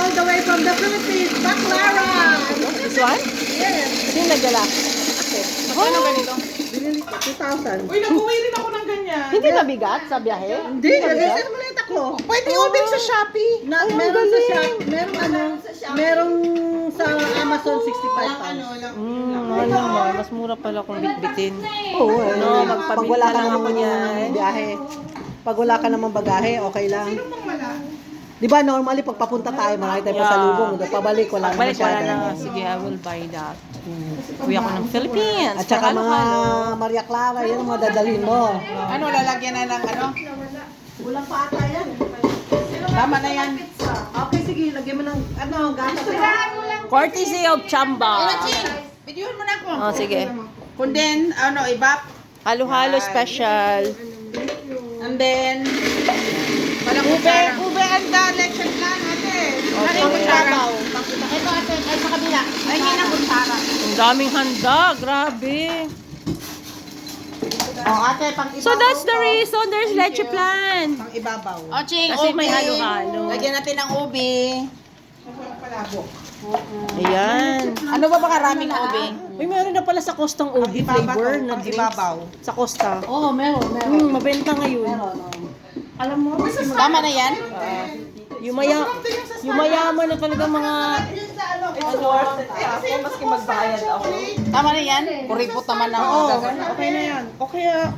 all the way from the Philippines, Baclaran. This one? Yes. Sino nagdala? Ano ganito? Binili ko, 2,000. Uy, nag-uwi rin ako ng ganyan. Hindi mabigat sa biyahe? Hindi, reset mo lang yung taklo. Pwede order sa Shopee. Meron sa shop, merong sa Amazon 65 pounds. Ano naman, mas mura pala kung bitbitin. Oo, No, pag wala ka lang ako namang niyan. biyahe. Pag wala ka namang bagahe, okay lang. Di ba normally pag papunta tayo, marami tayo pa sa lubong. Pabalik, wala naman Balik wala masyado. na. Sige, I will buy that. Uwi ako ng Philippines. At saka mga Halo-halo. Maria Clara, yan ang mga dadalhin mo. Ano, lalagyan na ng ano? Walang pata yan. Tama na yan. Okay, sige, lagyan mo ng gata. Courtesy of Chamba. Videohan mo na ako. Oh, sige. Kung then, ano, ibap. Halo-halo special. And then, ube and the leche plan, ate. Ay, Okay. kutsaraw. Ito, ate, ay sa kabila. Ay, hindi na kutsara. Ang daming handa. Grabe. Oh, ate, pang ibabaw. So that's the to. reason there's leche plan. Pang ibabaw. Oh, kasi may halo-halo. Lagyan natin ng ube. Ayan. Ano ba karaming ube? Uy, meron na pala sa Costang ubi flavor na Pang drinks. ibabaw. Sa Costa. Oo, meron. Mabenta ngayon. Alam mo, Tama na yan? yumayaman na talaga mga Tama na yan? Kuripot naman ang Oo, okay na yan. Okay,